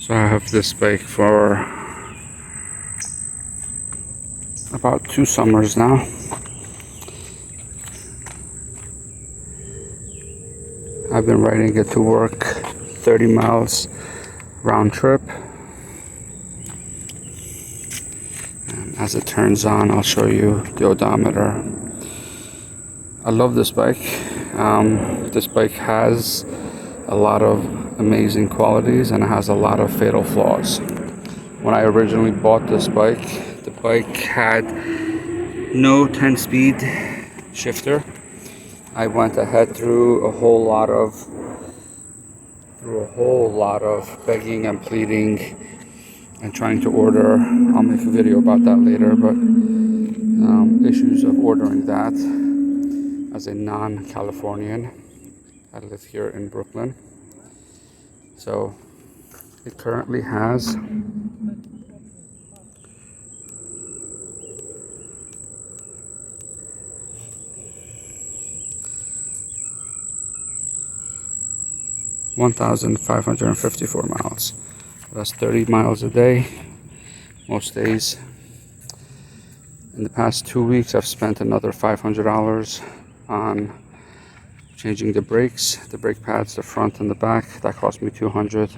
So I have this bike for about 2 summers now. I've been riding it to work 30 miles round trip. And as it turns on, I'll show you the odometer. I love this bike. This bike has a lot of amazing qualities and it has a lot of fatal flaws. When I originally bought this bike, the bike had no 10-speed shifter. I went ahead through a whole lot of begging and pleading and trying to order. I'll make a video about that later, but issues of ordering that as a non-Californian. I live here in Brooklyn. So it currently has 1,554 miles. That's 30 miles a day, most days. In the past 2 weeks, I've spent another $500 on changing the brakes, the brake pads, the front and the back. That cost me $200,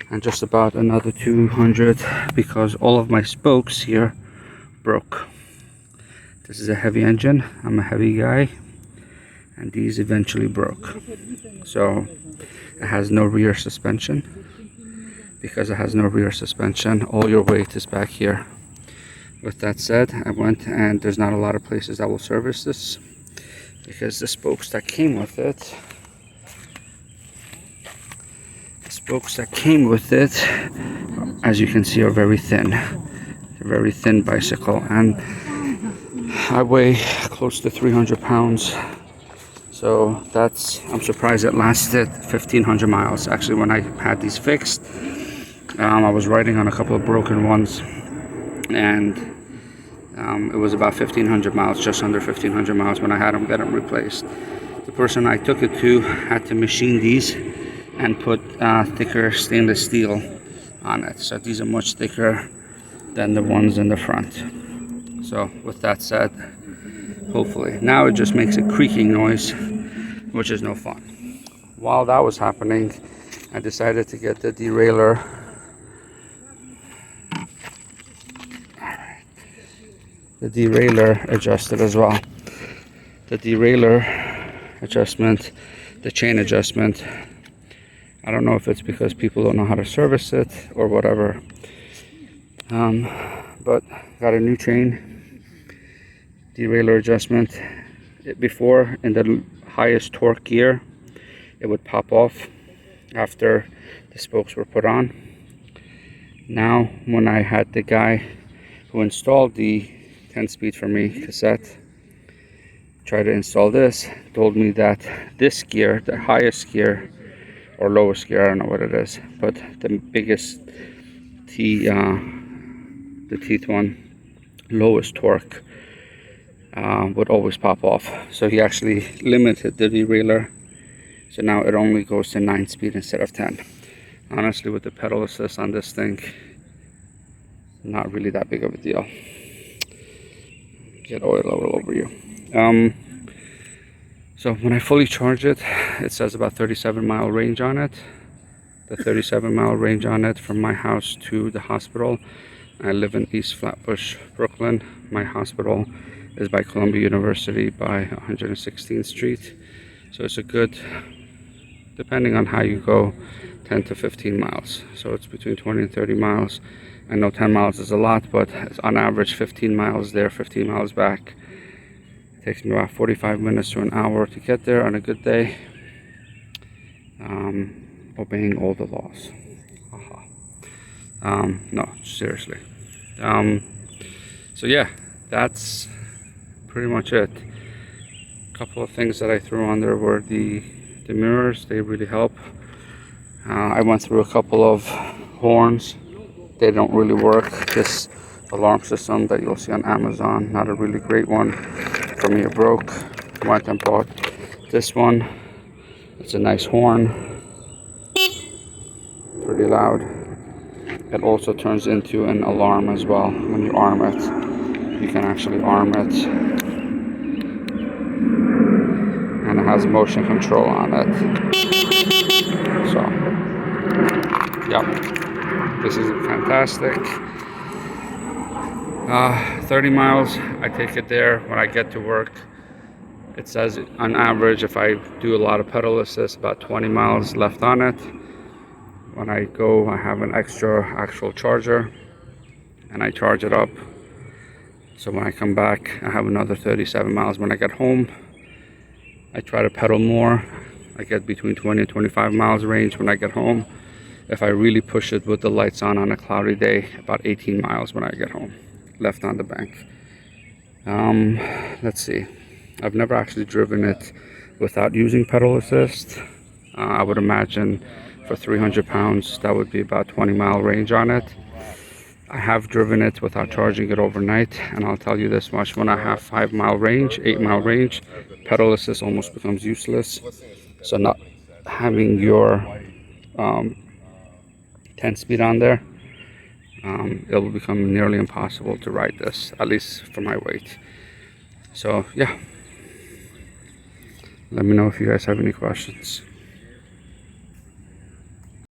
and just about another $200 because all of my spokes here broke. This is a heavy engine. I'm a heavy guy, and these eventually broke. So it has no rear suspension. Because it has no rear suspension, all your weight is back here. With that said, I went, and there's not a lot of places that will service this because the spokes that came with it, as you can see, are very thin. They're very thin bicycle, and I weigh close to 300 pounds. So I'm surprised it lasted 1,500 miles. Actually, when I had these fixed, I was riding on a couple of broken ones, and it was about 1,500 miles, just under 1,500 miles when I had them get them replaced. The person I took it to had to machine these and put thicker stainless steel on it. So these are much thicker than the ones in the front. So with that said, hopefully, now it just makes a creaking noise, which is no fun. While that was happening, I decided to get the derailleur adjusted as well. The derailleur adjustment, the chain adjustment, I don't know if it's because people don't know how to service it or whatever, but got a new chain derailleur adjustment. Before, in the highest torque gear, it would pop off after the spokes were put on. Now, when I had the guy who installed the 10-speed for me cassette try to install this, told me that this gear, the highest gear or lowest gear, I don't know what it is, but the biggest the teeth one, lowest torque, would always pop off. So he actually limited the derailleur, so now it only goes to 9-speed instead of 10. Honestly, with the pedal assist on this thing, not really that big of a deal. Get oil all over you. So when I fully charge it, it says about 37-mile range on it. The 37-mile range on it from my house to the hospital. I live in East Flatbush, Brooklyn. My hospital is by Columbia University by 116th Street. So it's a good, depending on how you go, 10 to 15 miles. So it's between 20 and 30 miles. I know 10 miles is a lot, but it's on average 15 miles there, 15 miles back. It takes me about 45 minutes to an hour to get there on a good day. Obeying all the laws. No, seriously. So yeah, that's pretty much it. A couple of things that I threw on there were the mirrors. They really help. I went through a couple of horns. They don't really work. This alarm system that you'll see on Amazon, not a really great one. For me, it broke. Went and bought this one. It's a nice horn. Pretty loud. It also turns into an alarm as well. When you arm it, you can actually arm it, and it has motion control on it. So yeah, this is fantastic. 30 miles, I take it there. When I get to work, it says on average, if I do a lot of pedal assist, about 20 miles left on it. When I go, I have an extra actual charger and I charge it up. So when I come back, I have another 37 miles. When I get home, I try to pedal more. I get between 20 and 25 miles range when I get home. If I really push it with the lights on a cloudy day, about 18 miles when I get home, left on the bank. Let's see. I've never actually driven it without using pedal assist. I would imagine for 300 pounds, that would be about 20-mile range on it. I have driven it without charging it overnight, and I'll tell you this much: when I have 5-mile range, 8-mile range, pedal assist almost becomes useless. So not having your 10 speed on there, it will become nearly impossible to ride this, at least for my weight. So yeah, let me know if you guys have any questions.